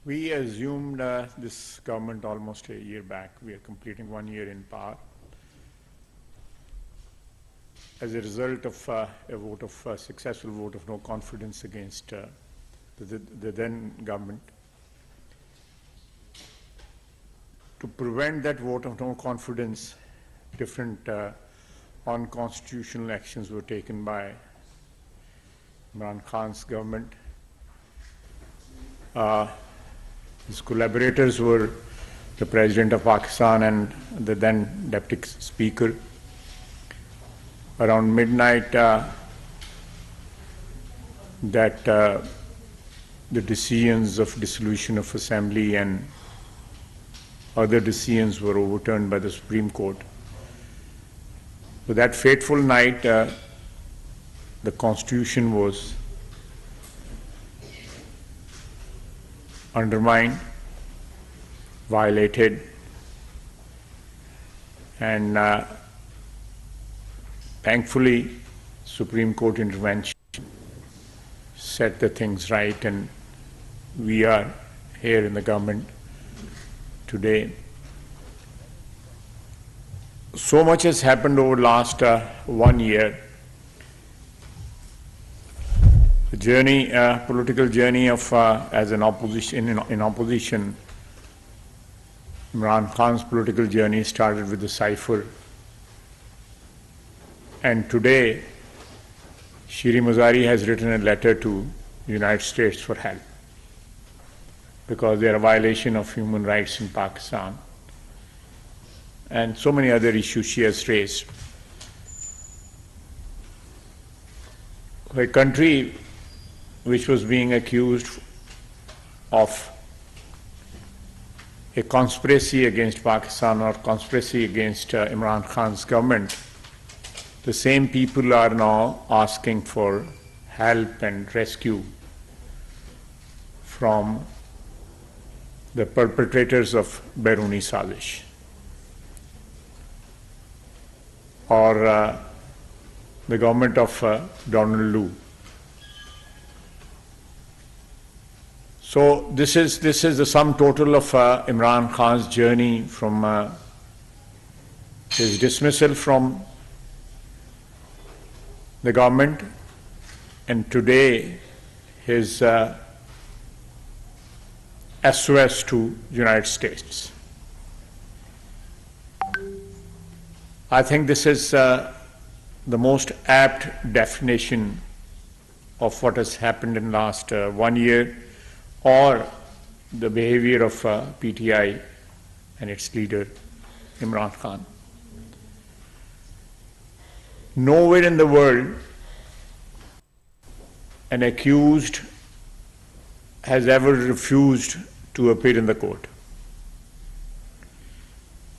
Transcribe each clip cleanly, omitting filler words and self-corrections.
We assumed this government almost a year back. We are completing 1 year in power. As a result of a successful vote of no confidence against the then government. To prevent that vote of no confidence, different unconstitutional actions were taken by Imran Khan's government. His collaborators were the President of Pakistan and the then Deputy Speaker. Around midnight, the decisions of dissolution of assembly and other decisions were overturned by the Supreme Court. So that fateful night, the Constitution was undermined, violated, and thankfully, Supreme Court intervention set the things right, and we are here in the government today. So much has happened over the last 1 year. The journey, political journey of as an opposition in opposition. Imran Khan's political journey started with the cipher, and today Shri Mazari has written a letter to the United States for help because there are violations of human rights in Pakistan and so many other issues she has raised. A country which was being accused of a conspiracy against Pakistan or conspiracy against Imran Khan's government, the same people are now asking for help and rescue from the perpetrators of Bairuni Sazish or the government of Donald Lu. So this is the sum total of Imran Khan's journey from his dismissal from the government and today his SOS to United States. I think this is the most apt definition of what has happened in the last 1 year, or the behavior of PTI and its leader, Imran Khan. Nowhere in the world an accused has ever refused to appear in the court.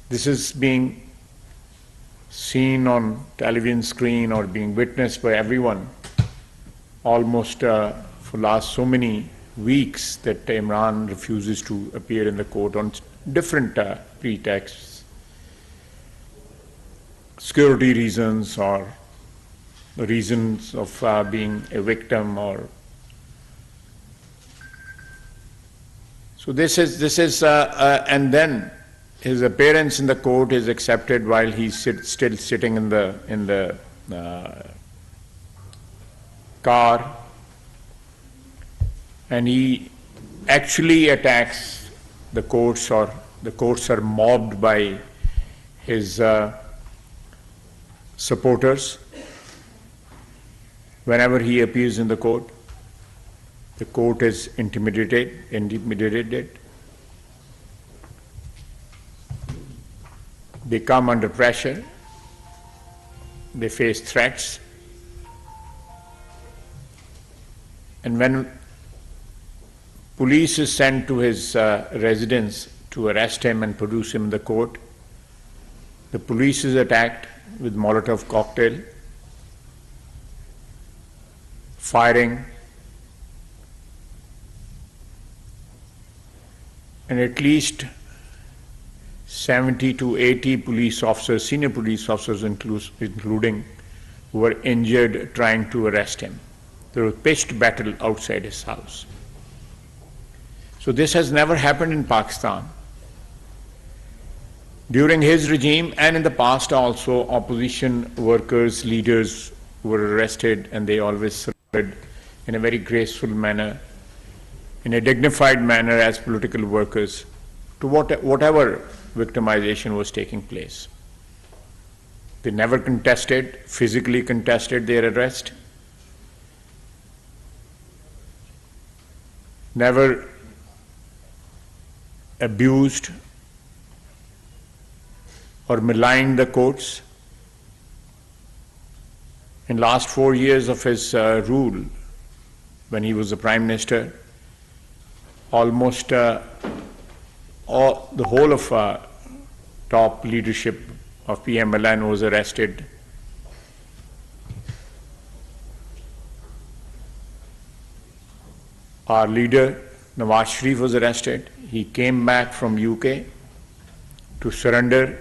This is being seen on television screen or being witnessed by everyone almost for last so many weeks that Imran refuses to appear in the court on different pretexts, security reasons or reasons of being a victim or. So this is and then his appearance in the court is accepted while he's still sitting in the car, and he actually attacks the courts, or the courts are mobbed by his supporters. Whenever he appears in the court is intimidated. They come under pressure, they face threats, and when police is sent to his residence to arrest him and produce him in the court, the police is attacked with Molotov cocktail, firing, and at least 70 to 80 police officers, senior police officers including, were injured trying to arrest him. There was a pitched battle outside his house. So this has never happened in Pakistan. During his regime and in the past also, opposition workers, leaders were arrested, and they always surrendered in a very graceful manner, in a dignified manner as political workers to whatever victimization was taking place. They never contested, physically contested their arrest, never abused or maligned the courts. In last 4 years of his rule, when he was the Prime Minister, almost the whole of top leadership of PMLN was arrested. Our leader, Nawaz Sharif, was arrested. He came back from UK to surrender.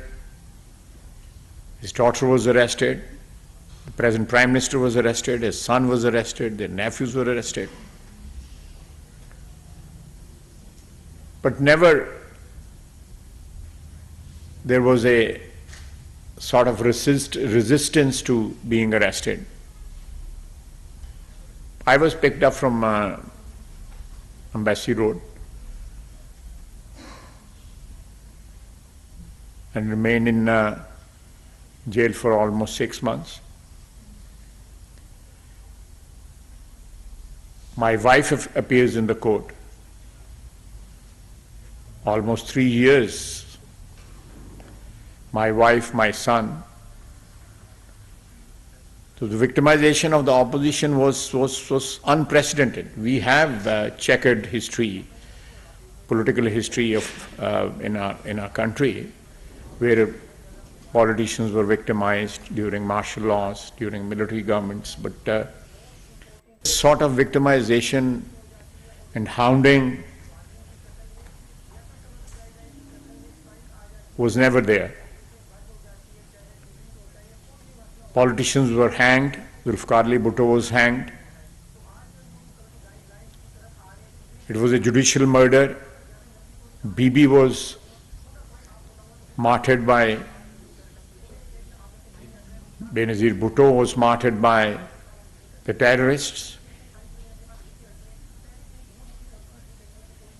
His daughter was arrested. The present Prime Minister was arrested. His son was arrested. Their nephews were arrested. But never there was a sort of resistance to being arrested. I was picked up from Embassy Road and remained in jail for almost 6 months. My wife appears in the court. Almost 3 years. My wife, my son. So the victimization of the opposition was unprecedented. We have checkered history, political history of in our country, where politicians were victimized during martial laws, during military governments. But this sort of victimization and hounding was never there. Politicians were hanged. Zulfikar Ali Bhutto was hanged. It was a judicial murder. Bibi was martyred by Benazir Bhutto was martyred by the terrorists.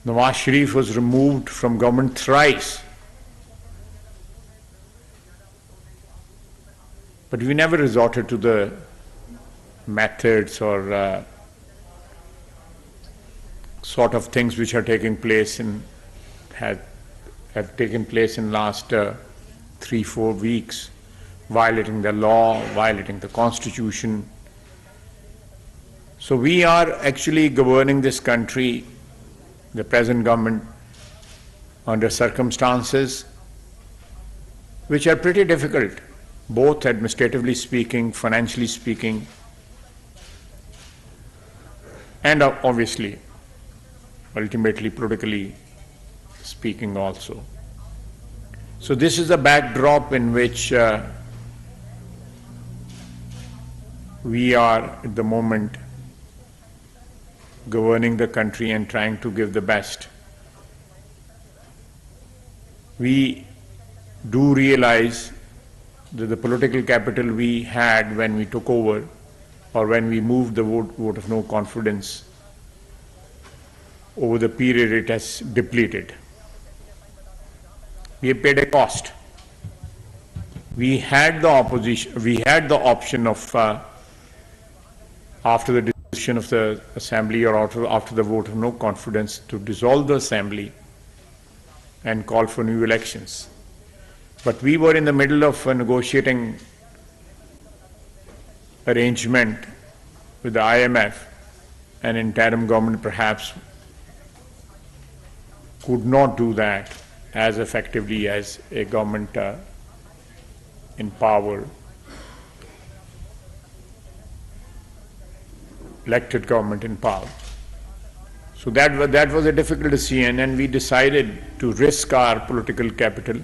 Nawaz Sharif was removed from government thrice. But we never resorted to the methods or sort of things which are taking place and have taken place in last 3-4 weeks, violating the law, violating the constitution. So we are actually governing this country, the present government, under circumstances which are pretty difficult, both administratively speaking, financially speaking, and obviously, ultimately, politically speaking also. So this is the backdrop in which we are at the moment governing the country and trying to give the best. We do realize that the political capital we had when we took over, or when we moved the vote of no confidence, over the period it has depleted. We have paid a cost. We had the option of, after the decision of the assembly or after the vote of no confidence, to dissolve the assembly and call for new elections. But we were in the middle of a negotiating arrangement with the IMF, and interim government perhaps could not do that as effectively as a government in power, elected government in power. So that was a difficult decision, and we decided to risk our political capital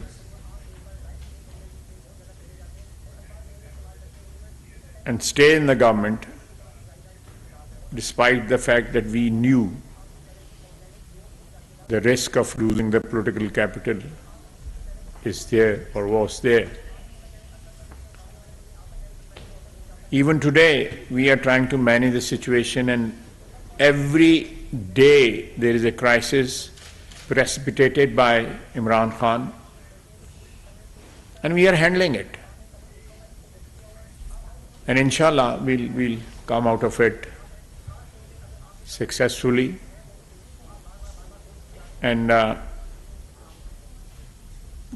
and stay in the government, despite the fact that we knew the risk of losing the political capital is there or was there. Even today, we are trying to manage the situation, and every day there is a crisis precipitated by Imran Khan, and we are handling it. And inshallah, we'll come out of it successfully. And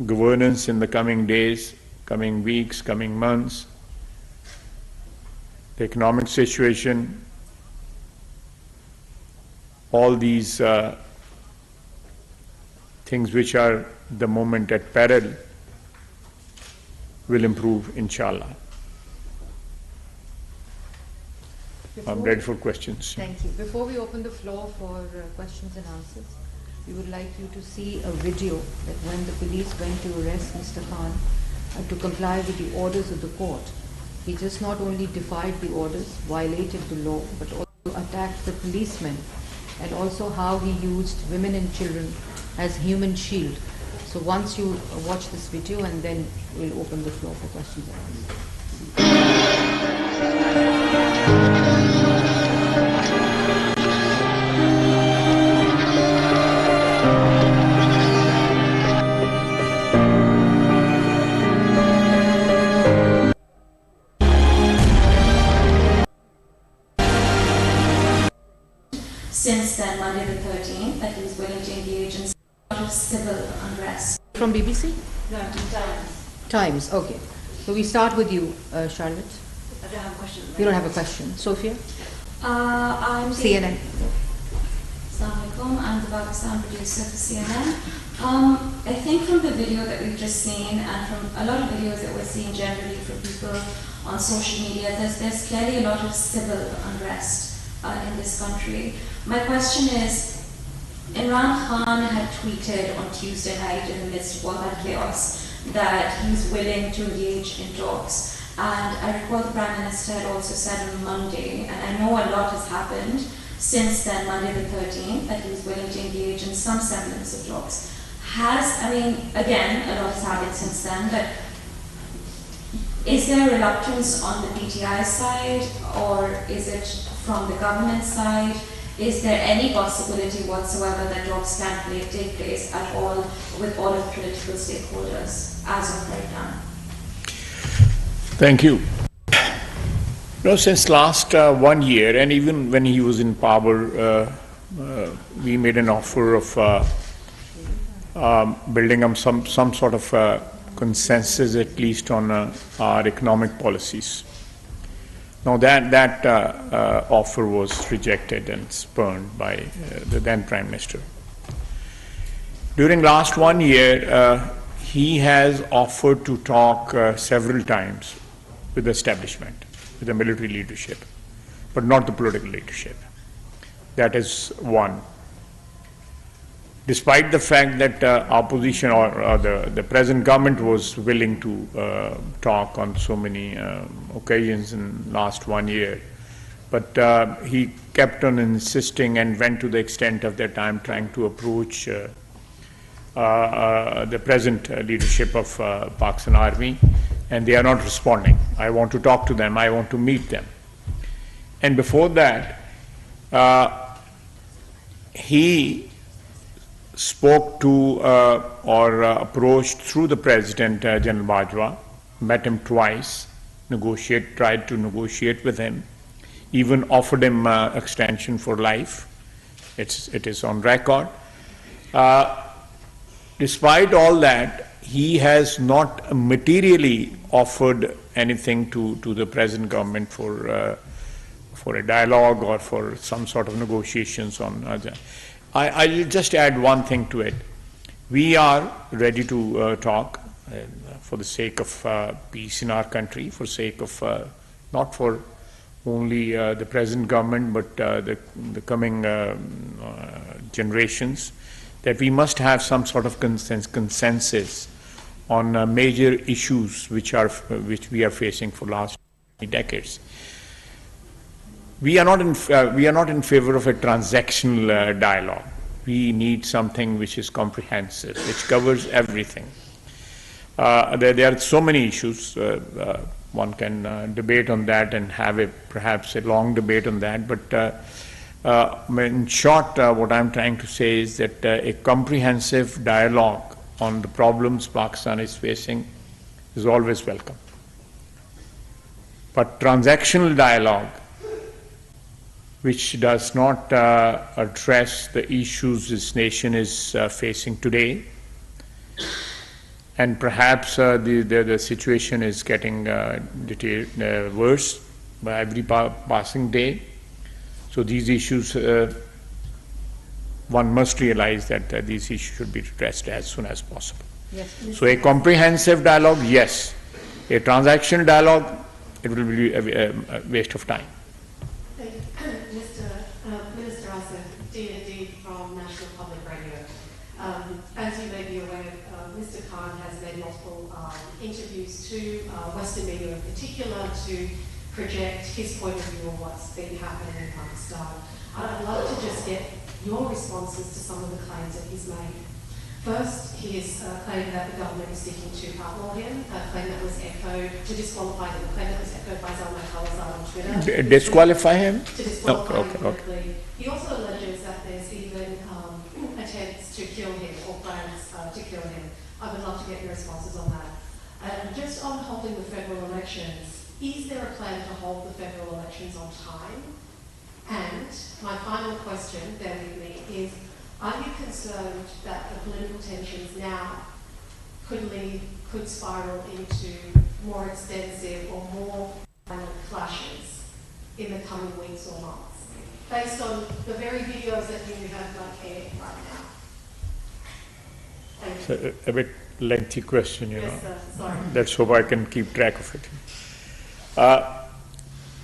governance in the coming days, coming weeks, coming months, the economic situation, all these things which are the moment at peril will improve, inshallah. I'm ready for questions. Thank you. Before we open the floor for questions and answers, we would like you to see a video that when the police went to arrest Mr. Khan to comply with the orders of the court, he just not only defied the orders, violated the law, but also attacked the policemen, and also how he used women and children as human shield. So once you watch this video, and then we'll open the floor for questions and answers. Since then, Monday the 13th, that he was willing to engage in a lot of civil unrest. From BBC? No, Times. Times, okay. So we start with you, Charlotte. I don't have a question. You don't have a question. Sophia? I'm CNN. Assalamu alaikum. I'm the Pakistan producer for CNN. I think from the video that we've just seen, and from a lot of videos that we're seeing generally from people on social media, there's clearly a lot of civil unrest in this country. My question is, Imran Khan had tweeted on Tuesday night in the midst of all that chaos that he's willing to engage in talks. And I recall the Prime Minister had also said on Monday, and I know a lot has happened since then, Monday the 13th, that he was willing to engage in some semblance of talks. Again, a lot has happened since then, but is there reluctance on the PTI side, or is it from the government side? Is there any possibility whatsoever that talks can take place at all with all of the political stakeholders as of right now? Thank you. Since last 1 year, and even when he was in power, we made an offer of building up some sort of consensus, at least on our economic policies. Now that offer was rejected and spurned by the then Prime Minister. During last 1 year, he has offered to talk several times with the establishment, with the military leadership, but not the political leadership. That is one. Despite the fact that opposition or the present government was willing to talk on so many occasions in last 1 year, but he kept on insisting and went to the extent of their time trying to approach the present leadership of Pakistan Army, and they are not responding. I want to talk to them, I want to meet them. And before that, he spoke to or approached through the President, General Bajwa, met him twice, tried to negotiate with him, even offered him extension for life. It is on record. Despite all that, he has not materially offered anything to the present government for a dialogue or for some sort of negotiations on that. I'll just add one thing to it. We are ready to talk for the sake of peace in our country, for sake of not for only the present government, but the coming generations, that we must have some sort of consensus on major issues which we are facing for last decades. We are not in favor of a transactional dialogue. we need something which is comprehensive, which covers everything. There are so many issues. One can debate on that and have perhaps a long debate on that, but in short, what I'm trying to say is that a comprehensive dialogue on the problems Pakistan is facing is always welcome. But transactional dialogue, which does not address the issues this nation is facing today, and perhaps the situation is getting worse by every passing day. So these issues, one must realize that these issues should be addressed as soon as possible. Yes, so a comprehensive dialogue, yes. A transactional dialogue, it will be a waste of time. Thank you. Minister Asif, D&D from National Public Radio. As you may be aware, Mr. Khan has made multiple interviews to Western media in particular to project his point of view on what's been happening in Pakistan. I'd love to just get your responses to some of the claims that he's made. First, he has claimed that the government is seeking to outlaw him, a claim that was echoed, to disqualify him, a claim that was echoed by Zalmay Khalilzad on Twitter. Disqualify him? To disqualify him okay. directly. He also alleges that there's even attempts to kill him or plans to kill him. I would love to get your responses on that. And just on holding the federal elections, is there a plan to hold the federal elections on time? And my final question, bear with me, is are you concerned that the political tensions now could spiral into more extensive or more violent clashes in the coming weeks or months, based on the very videos that you have aired right now? Thank you. It's a bit lengthy question, you know. Yes, sir. Sorry. Let's hope I can keep track of it.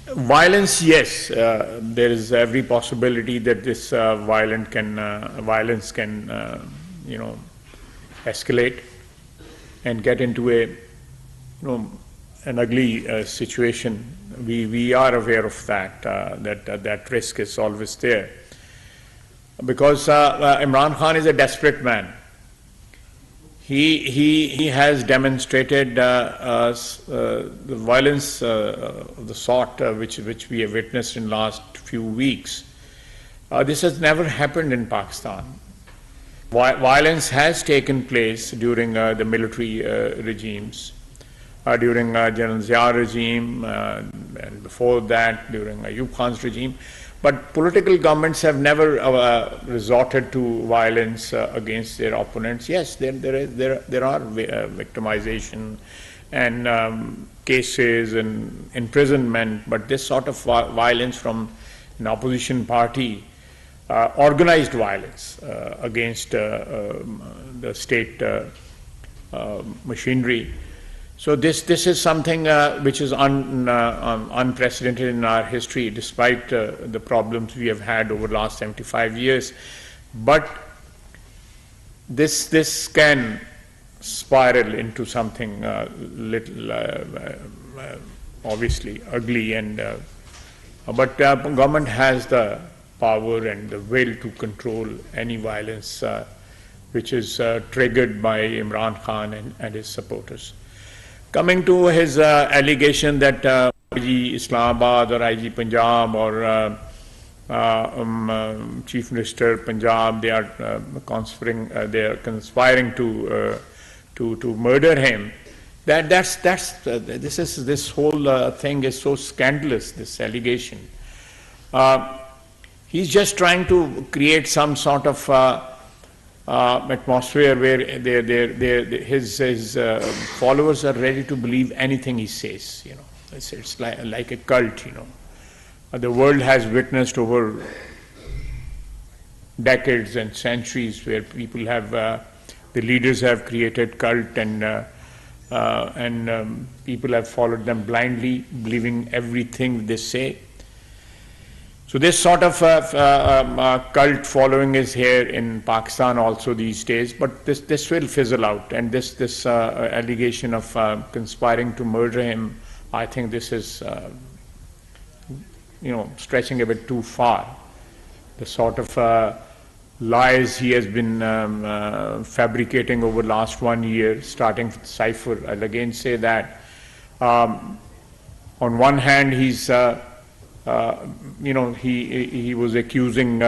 Violence, yes, there is every possibility that this violence can, escalate and get into an ugly situation. We are aware of that. That risk is always there, because Imran Khan is a desperate man. He has demonstrated the violence of the sort which we have witnessed in the last few weeks. This has never happened in Pakistan. Violence has taken place during the military regimes, during General Zia regime, and before that during Ayub Khan's regime. But political governments have never resorted to violence against their opponents. Yes, there are victimization and cases and imprisonment, but this sort of violence from an opposition party, organized violence against the state machinery. So this is something which is unprecedented in our history, despite the problems we have had over the last 75 years. But this can spiral into something obviously ugly, and but government has the power and the will to control any violence which is triggered by Imran Khan and his supporters. Coming to his allegation that IG Islamabad or IG Punjab or Chief Minister Punjab, they are conspiring to murder him. This whole thing is so scandalous. This allegation. He's just trying to create some sort of atmosphere where his followers are ready to believe anything he says. You know, it's like a cult. You know, the world has witnessed over decades and centuries where people have, the leaders have created cult, and people have followed them blindly, believing everything they say. So this sort of cult following is here in Pakistan also these days, but this will fizzle out, and this allegation of conspiring to murder him, I think this is stretching a bit too far. The sort of lies he has been fabricating over last 1 year, starting with cipher. I'll again say that. On one hand, he's, he was accusing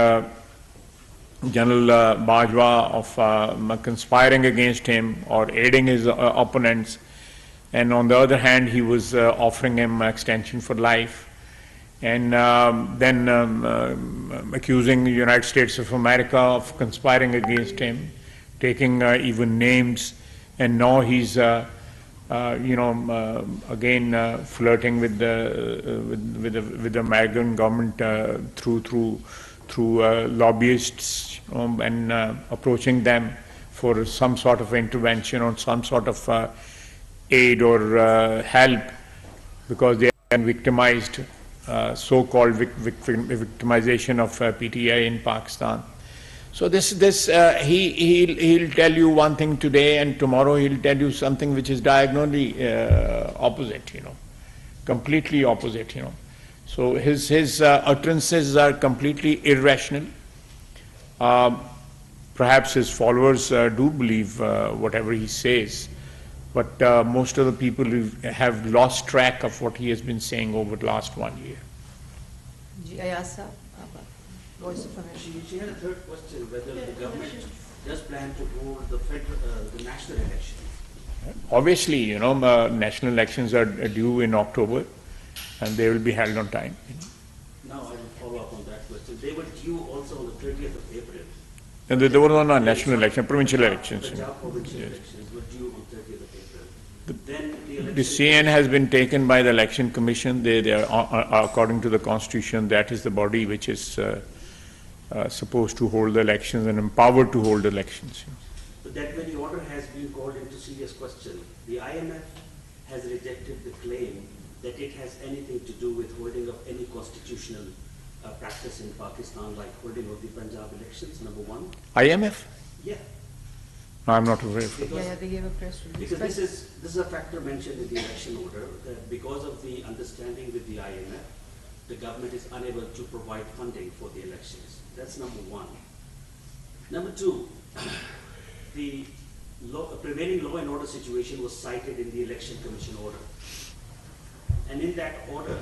General Bajwa of conspiring against him or aiding his opponents, and on the other hand, he was offering him extension for life, and then accusing the United States of America of conspiring against him, taking even names, and now he's again flirting with the American government through lobbyists and approaching them for some sort of intervention or some sort of aid or help, because they are victimized, so-called victimization of PTI in Pakistan. So he'll tell you one thing today, and tomorrow he'll tell you something which is diagonally opposite, completely opposite, So his utterances are completely irrational. Perhaps his followers do believe whatever he says, but most of the people have lost track of what he has been saying over the last 1 year. Voice of America. She had a third question, whether the government does plan to hold the national election. Obviously, national elections are due in October, and they will be held on time. Now I will follow up on that question. They were due also on the 30th of April. And there were no national elections, provincial elections. Punjab provincial elections were due on 30th of April. Then The CN has been taken by the Election Commission. They are, according to the Constitution, that is the body which is supposed to hold the elections and empowered to hold elections. But that very order has been called into serious question. The IMF has rejected the claim that it has anything to do with holding of any constitutional practice in Pakistan, like holding of the Punjab elections, number one. IMF? Yeah. No, I'm not aware of it. Yeah, they gave a press release. Because this is a factor mentioned in the election order, that because of the understanding with the IMF, the government is unable to provide funding for the elections. That's number one. Number two, the prevailing law and order situation was cited in the Election Commission order. And in that order,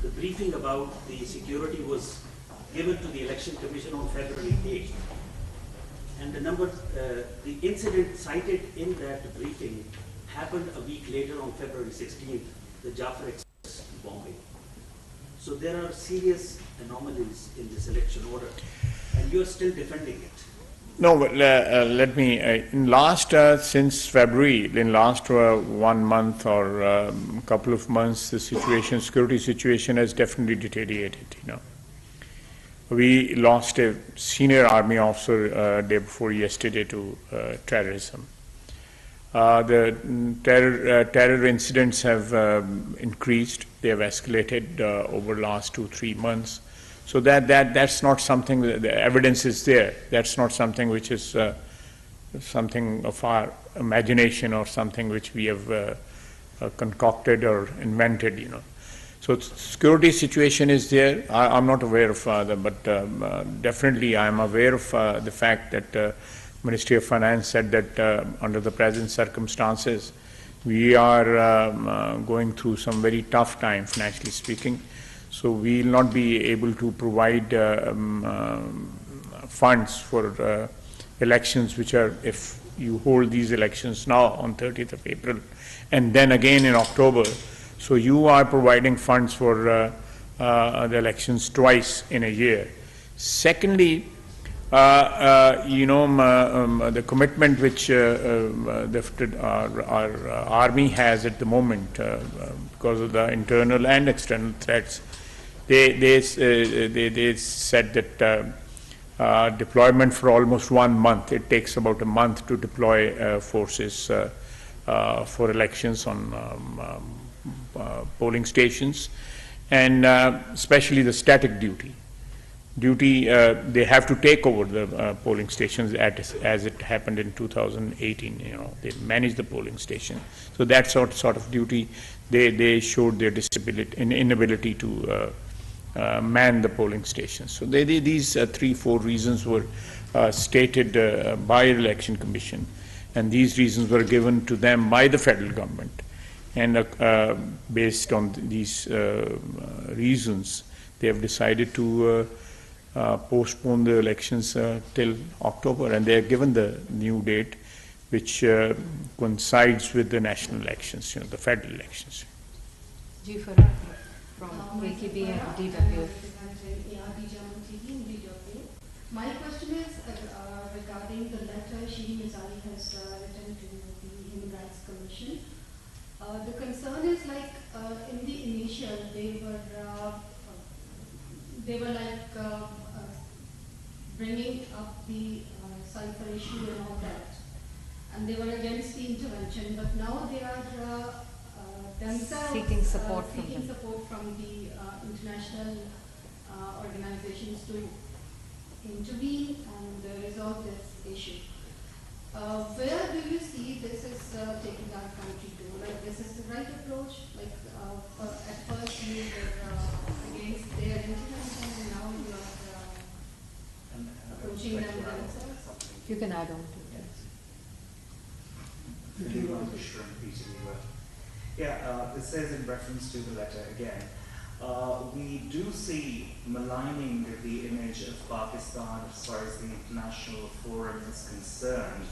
the briefing about the security was given to the Election Commission on February 8th. And the incident cited in that briefing happened a week later on February 16th, the Jafar Express bombing. So there are serious anomalies in this election order, and you are still defending it. No, but let me, since February, in last 1 month or couple of months, the security situation has definitely deteriorated, We lost a senior army officer day before yesterday to terrorism. The terror incidents have increased. They have escalated over the last 2-3 months. So that's not something, the evidence is there. That's not something which is something of our imagination or something which we have concocted or invented, So security situation is there. I'm not aware of that, but definitely I'm aware of the fact that Ministry of Finance said that under the present circumstances, we are going through some very tough time, financially speaking. So we will not be able to provide funds for elections, which are, if you hold these elections now on 30th of April, and then again in October. So you are providing funds for the elections twice in a year. Secondly, the commitment which our army has at the moment, because of the internal and external threats, they said that deployment for almost 1 month. It takes about a month to deploy forces for elections on polling stations, and especially the static duty. They have to take over the polling stations as it happened in 2018. They manage the polling station. So that sort of duty, they showed their inability to man the polling stations. So these 3-4 reasons were stated by Election Commission, and these reasons were given to them by the federal government. And based on these reasons, they have decided to postpone the elections till October, and they are given the new date, which coincides with the national elections, the federal elections. Ji Farah from KKB and DW. My question is regarding the letter Shri Mizari has written to the Human Rights Commission. The concern is like in the initial they were like bringing up the sulfur issue and all that, and they were against the intervention. But now they are themselves Seeking support from seeking them. support from the international organizations to intervene and resolve this issue. Where do you see this is taking our country to? Like, this is the right approach? Like, at first you were against their intervention, and now you are approaching them themselves? You can add on to that. Yeah, this says in reference to the letter again. We do see maligning the image of Pakistan as far as the international forum is concerned.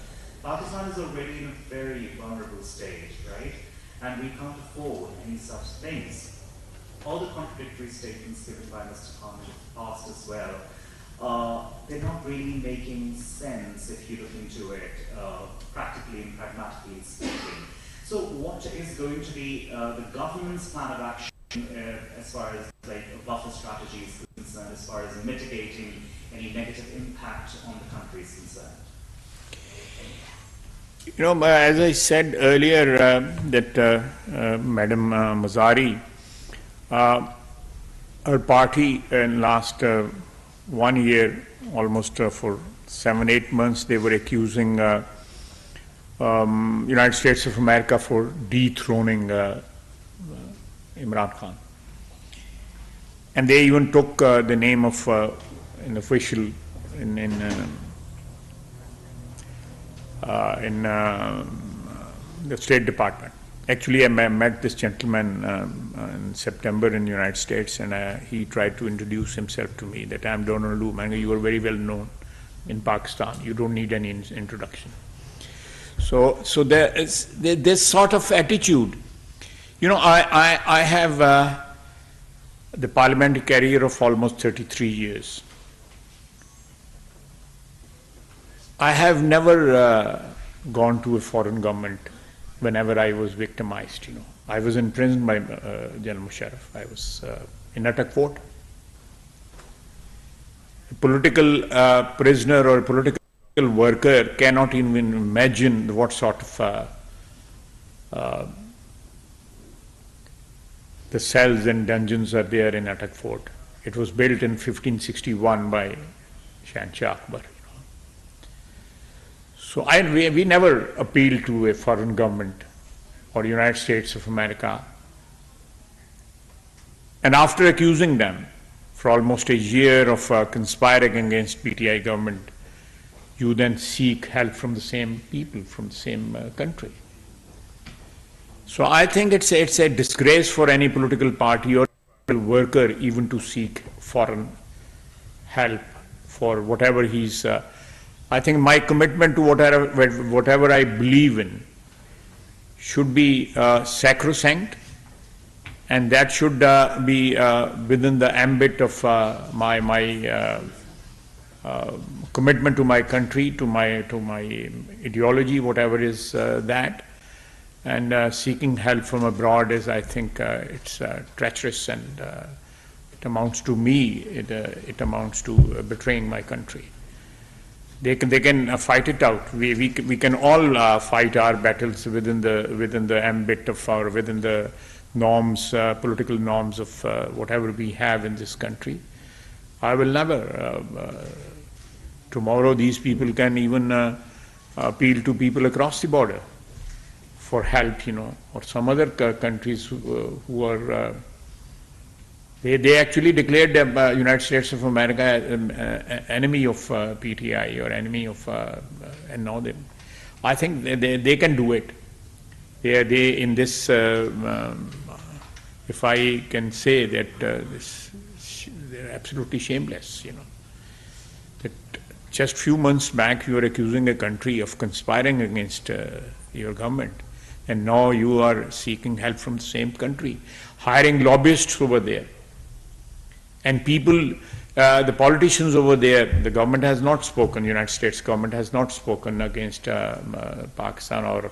Pakistan is already in a very vulnerable stage, right? And we can't afford any such things. All the contradictory statements given by Mr. Khan in the past as well, they're not really making sense if you look into it, practically and pragmatically speaking. So what is going to be the government's plan of action as far as like a buffer strategy is concerned, as far as mitigating any negative impact on the country is concerned? As I said earlier, that Madam Mazari, her party in last 1 year, almost for 7-8 months, they were accusing United States of America for dethroning Imran Khan. And they even took the name of an official in the State Department. Actually, I met this gentleman in September in the United States, and he tried to introduce himself to me, that I'm Donald Lu. Man, you are very well known in Pakistan. You don't need any introduction. So there is this sort of attitude. I have the parliamentary career of almost 33 years. I have never gone to a foreign government whenever I was victimized. I was in prison by General Musharraf. I was in Atak Fort. A political prisoner or a political worker cannot even imagine what sort of the cells and dungeons are there in Atak Fort. It was built in 1561 by Shahanshah Akbar. So we never appealed to a foreign government or United States of America. And after accusing them for almost a year of conspiring against PTI government, you then seek help from the same people, from the same country. So I think it's a disgrace for any political party or worker even to seek foreign help for whatever he's. I think my commitment to whatever I believe in should be sacrosanct, and that should be within the ambit of my commitment to my country, to my ideology, whatever is that. And seeking help from abroad is, I think, it's treacherous, and it amounts to me. It amounts to betraying my country. They can fight it out. We can all fight our battles within the ambit of within the norms, political norms of whatever we have in this country. I will never. Tomorrow, these people can even appeal to people across the border for help, or some other countries who are They actually declared the United States of America enemy of PTI or enemy of, and now they, I think they can do it. They in this, if I can say that they're absolutely shameless, you know. That just few months back you were accusing a country of conspiring against your government, and now you are seeking help from the same country, hiring lobbyists over there. And people, the politicians over there, the government has not spoken, United States government has not spoken against Pakistan, or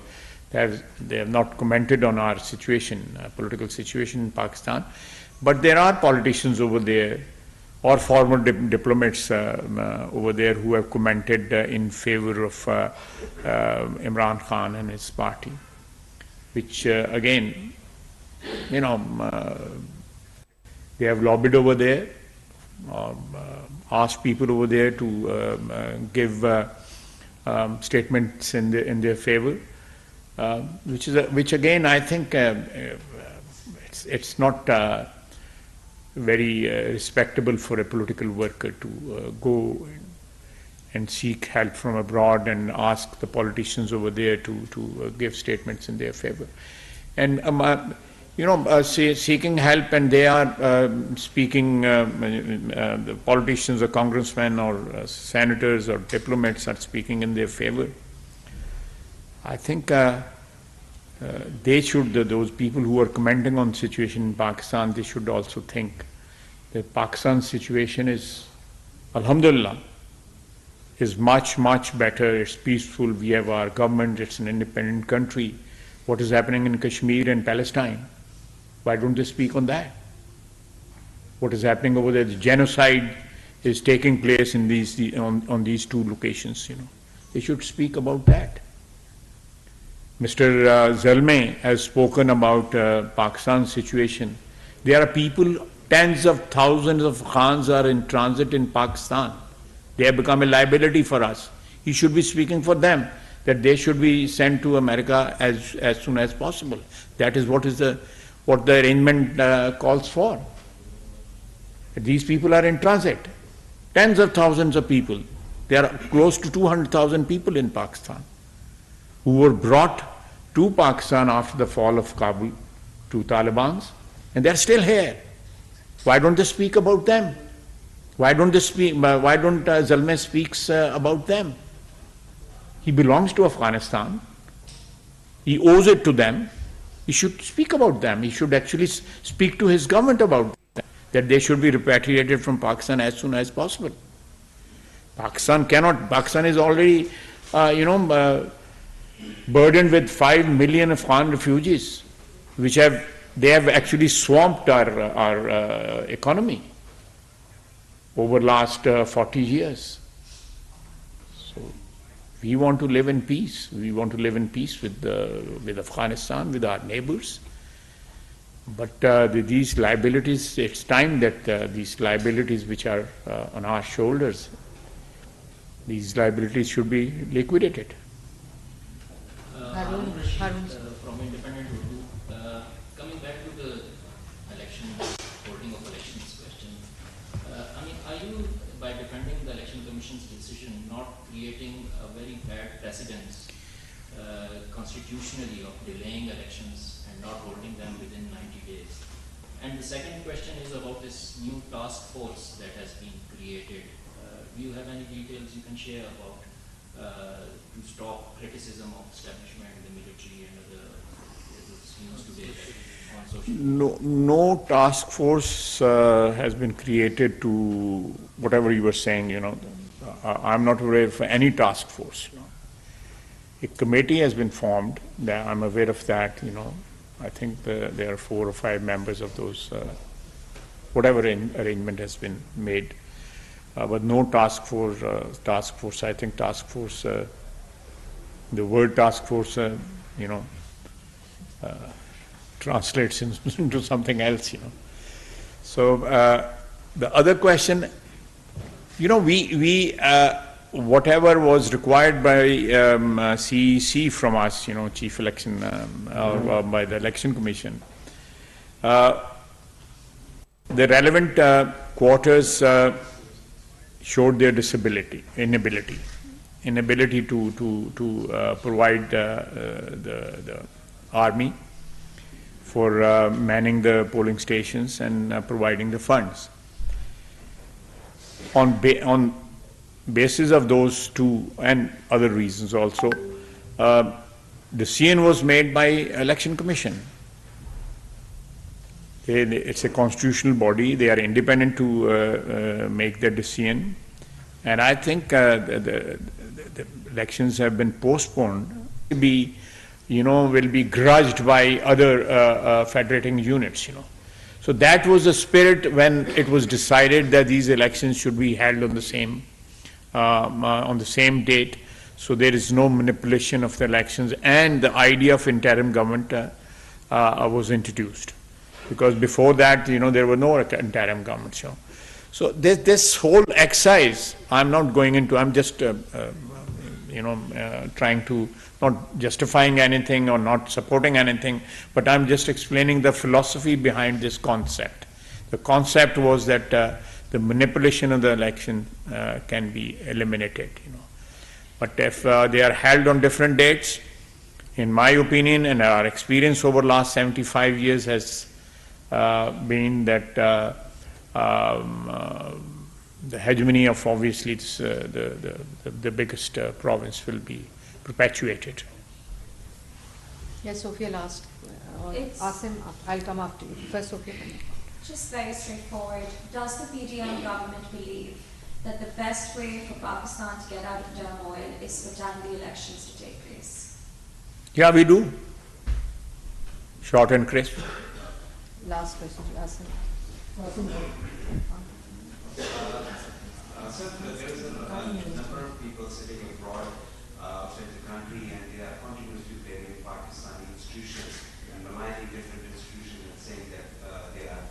they have not commented on our situation, political situation in Pakistan. But there are politicians over there, or former diplomats over there who have commented in favor of Imran Khan and his party, which again, you know, they have lobbied over there, asked people over there to give statements in their favor, which again I think it's not very respectable for a political worker to go and seek help from abroad and ask the politicians over there to give statements in their favor. And you know, seeking help, and they are speaking, the politicians or congressmen or senators or diplomats are speaking in their favor. I think they should, those people who are commenting on the situation in Pakistan, they should also think that Pakistan's situation is, alhamdulillah, is much, much better. It's peaceful. We have our government. It's an independent country. What is happening in Kashmir and Palestine? Why don't they speak on that? What is happening over there? The genocide is taking place in these on these two locations. You know, they should speak about that. Mr. Zalmay has spoken about Pakistan's situation. There are people, tens of thousands of Khans are in transit in Pakistan. They have become a liability for us. He should be speaking for them, that they should be sent to America as soon as possible. That is what the arrangement calls for. These people are in transit. Tens of thousands of people. There are close to 200,000 people in Pakistan who were brought to Pakistan after the fall of Kabul to Taliban's, and they're still here. Why don't they speak about them? Why don't Zalmay speaks about them? He belongs to Afghanistan. He owes it to them. He should speak about them. He should actually speak to his government about them, that they should be repatriated from Pakistan as soon as possible. Pakistan is already, burdened with 5 million Afghan refugees, they have actually swamped our economy over last 40 years. So we want to live in peace. We want to live in peace with Afghanistan, with our neighbors. But these liabilities, it's time that these liabilities which are on our shoulders, these liabilities should be liquidated. Harun. From Independent Urdu, coming back to the election, holding of elections question, are you, by defending the Election Commission's decision, not creating a very bad precedent constitutionally of delaying elections and not holding them within 90 days? And the second question is about this new task force that has been created. Do you have any details you can share about to stop criticism of establishment, the military and other news today on social media? No task force has been created to whatever you were saying, you know. I'm not aware of any task force. You know. A committee has been formed. I'm aware of that, you know. I think there are 4 or 5 members of those, whatever arrangement has been made. But no task force. I think task force, the word task force, translates into something else, you know. So the other question, you know, we whatever was required by CEC from us, you know, Chief Election, or by the Election Commission, The relevant quarters showed their inability to provide the army for manning the polling stations and providing the funds. On basis of those two and other reasons also, decision was made by Election Commission. It's a constitutional body. They are independent to make the decision. And I think the elections have been postponed. Will be grudged by other federating units, So that was the spirit when it was decided that these elections should be held on the same date. So there is no manipulation of the elections, and the idea of interim government was introduced. Because before that, there were no interim governments. So this whole exercise, I'm not going into. I'm just, trying to not justifying anything or not supporting anything, but I'm just explaining the philosophy behind this concept. The concept was that the manipulation of the election can be eliminated. But if they are held on different dates, in my opinion and our experience over the last 75 years has been that the hegemony of obviously the biggest province will be perpetuated. Yes, Sophia last. Asim, I'll come after you. First, Sophia. Just very straightforward. Does the PDM government believe that the best way for Pakistan to get out of turmoil is for timely elections to take place? Yeah, we do. Short and crisp. Last question to Asim. Sir, there is a number of people sitting abroad outside the country, and they are continuously blaming Pakistani institutions and maligning different institutions and saying that they are,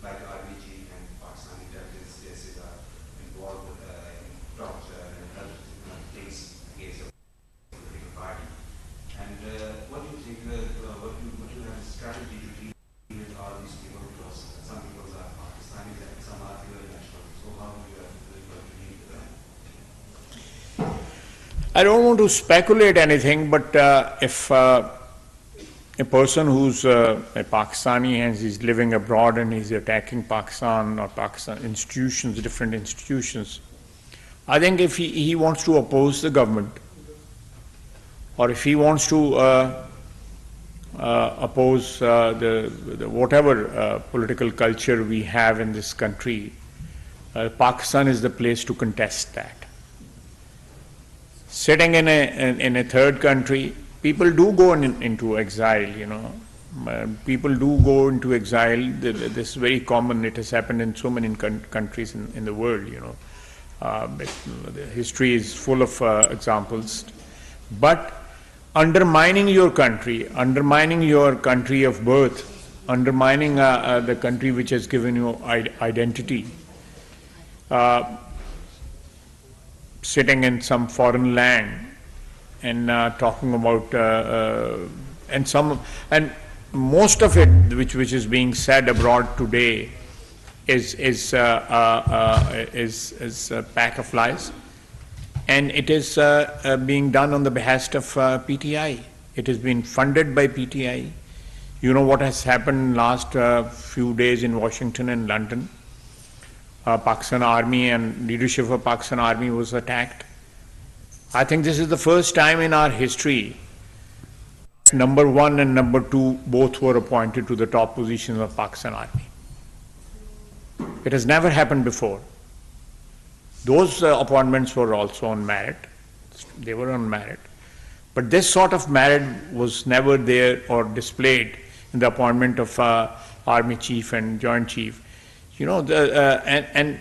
like RBG and Pakistani intelligence agencies are involved in torture and other things against the political party. And what do you think, what do you have a strategy to deal with all these people? Because some people are Pakistanis and some are dual national. So how do you have to deal with them? I don't want to speculate anything, but if a person who's a Pakistani and he's living abroad and he's attacking Pakistan or Pakistan institutions, different institutions, I think if he wants to oppose the government, or if he wants to oppose the whatever political culture we have in this country, Pakistan is the place to contest that. Sitting in a third country, people do go into exile, people do go into exile. This is very common. It has happened in so many countries in the world, the history is full of examples. But undermining your country of birth, undermining the country which has given you identity, sitting in some foreign land and talking about and most of it which is being said abroad today is a pack of lies, and it is being done on the behest of PTI. It has been funded by PTI. You know what has happened last few days in Washington and London. Pakistan Army and leadership of Pakistan Army was attacked. I think this is the first time in our history number 1 and number 2 both were appointed to the top positions of Pakistan Army. It has never happened before. Those appointments were also on merit. They were on merit. But this sort of merit was never there or displayed in the appointment of Army Chief and Joint Chief. And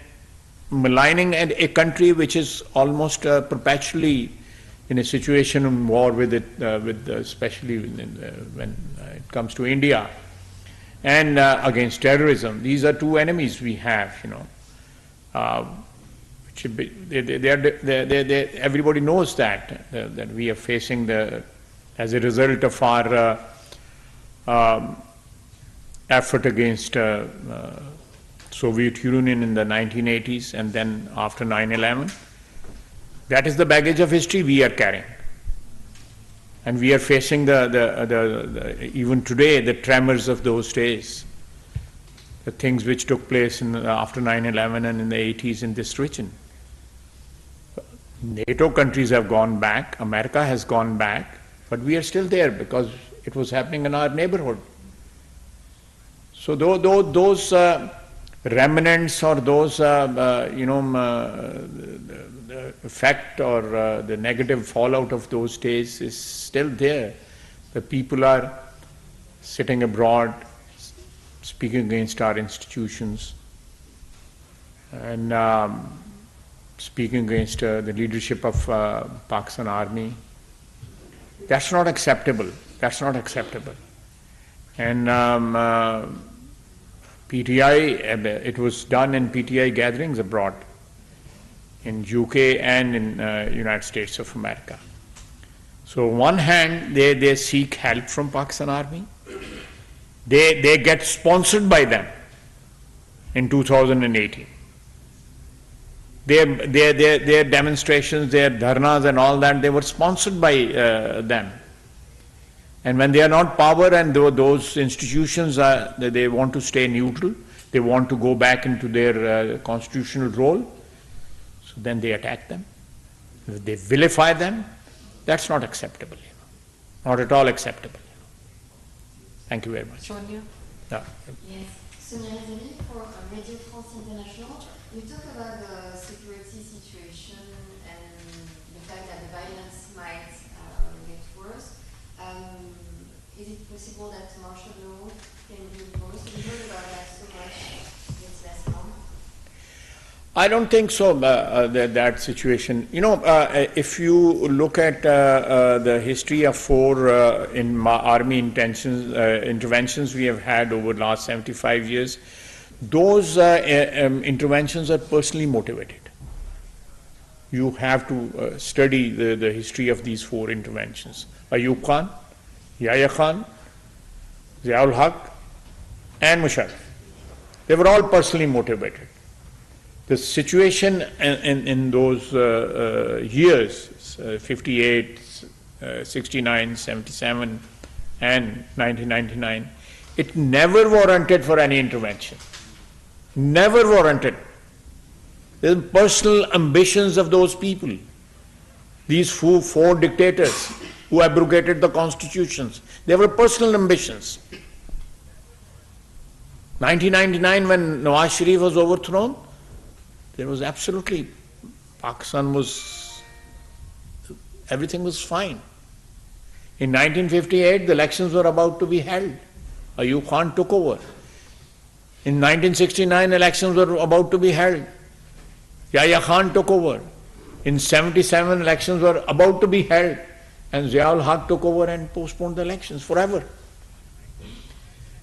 maligning a country which is almost perpetually in a situation of war with it, especially when it comes to India, and against terrorism. These are two enemies we have, everybody knows that we are facing as a result of our effort against Soviet Union in the 1980s and then after 9/11. That is the baggage of history we are carrying. And we are facing even today, the tremors of those days, the things which took place after 9/11 and in the 80s in this region. NATO countries have gone back, America has gone back, but we are still there because it was happening in our neighborhood. So those remnants or those, the effect or the negative fallout of those days is still there. The people are sitting abroad, speaking against our institutions, and speaking against the leadership of Pakistan Army. That's not acceptable. That's not acceptable. And PTI, it was done in PTI gatherings abroad, in UK and in United States of America. So on one hand, they seek help from Pakistan Army. They get sponsored by them in 2018. Their demonstrations, their dharnas and all that, they were sponsored by them. And when they are not power and those institutions, they want to stay neutral, they want to go back into their constitutional role, so then they attack them, they vilify them. That's not acceptable, not at all acceptable. Thank you very much. Sonia? Yeah. Yes, Sonia Zeli for Radio France International. You talk about the security situation and the fact that the violence might get worse. Is it possible that martial law can be imposed? We heard about that so much this last month. I don't think so, that situation. If you look at the history of four army interventions we have had over the last 75 years, those interventions are personally motivated. You have to study the history of these four interventions. Ayub Khan, Yahya Khan, Ziaul Haq, and Musharraf. They were all personally motivated. The situation in those years, 58, 69, 77, and 1999, it never warranted for any intervention. Never warranted. The personal ambitions of those people, these four dictators who abrogated the constitutions, they were personal ambitions. 1999, when Nawaz Sharif was overthrown, there was absolutely, Pakistan was, everything was fine. In 1958, the elections were about to be held. Ayub Khan took over. In 1969, elections were about to be held. Yahya Khan took over. In 77, elections were about to be held. And Ziaul Haq took over and postponed the elections forever.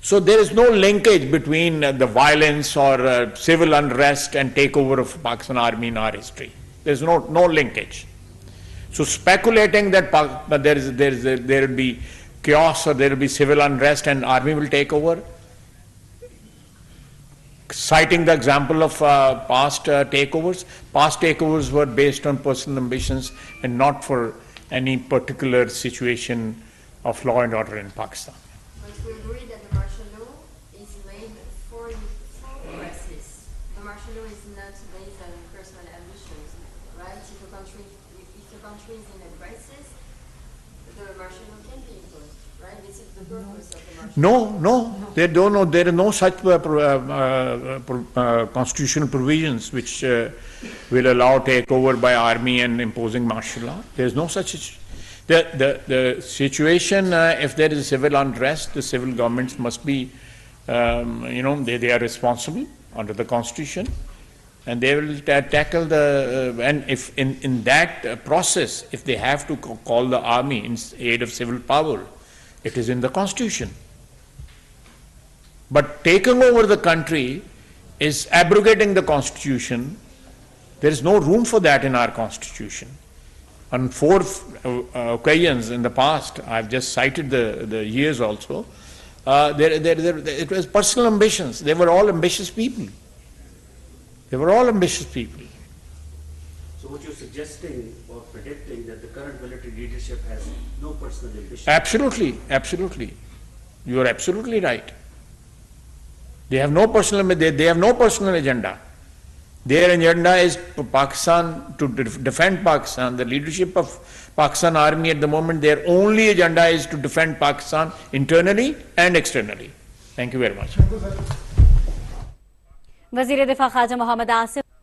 So there is no linkage between the violence or civil unrest and takeover of Pakistan Army in our history. There is no linkage. So speculating that there will be chaos or there will be civil unrest and army will take over, citing the example of past takeovers were based on personal ambitions and not for any particular situation of law and order in Pakistan. But we agree that the martial law is made for crisis. The martial law is not based on personal ambitions, right? If a country is in a crisis, the martial law can be imposed, right? This is the purpose of the martial law. No, there are no such constitutional provisions which will allow takeover by army and imposing martial law. There is no such. The situation, if there is civil unrest, the civil governments must be, they are responsible under the constitution, and they will tackle and if in that process, if they have to call the army in aid of civil power, it is in the constitution. But taking over the country is abrogating the constitution. There is no room for that in our constitution. On 4 occasions in the past, I've just cited the years also, It was personal ambitions. They were all ambitious people. They were all ambitious people. So what you're suggesting or predicting that the current military leadership has no personal ambition? Absolutely, absolutely. You are absolutely right. They have no personal agenda. Their agenda is for Pakistan, to defend Pakistan. The leadership of Pakistan Army at the moment, their only agenda is to defend Pakistan internally and externally. Thank you very much. Wazir दिफ़ा ख़वाजा Mohammad Asif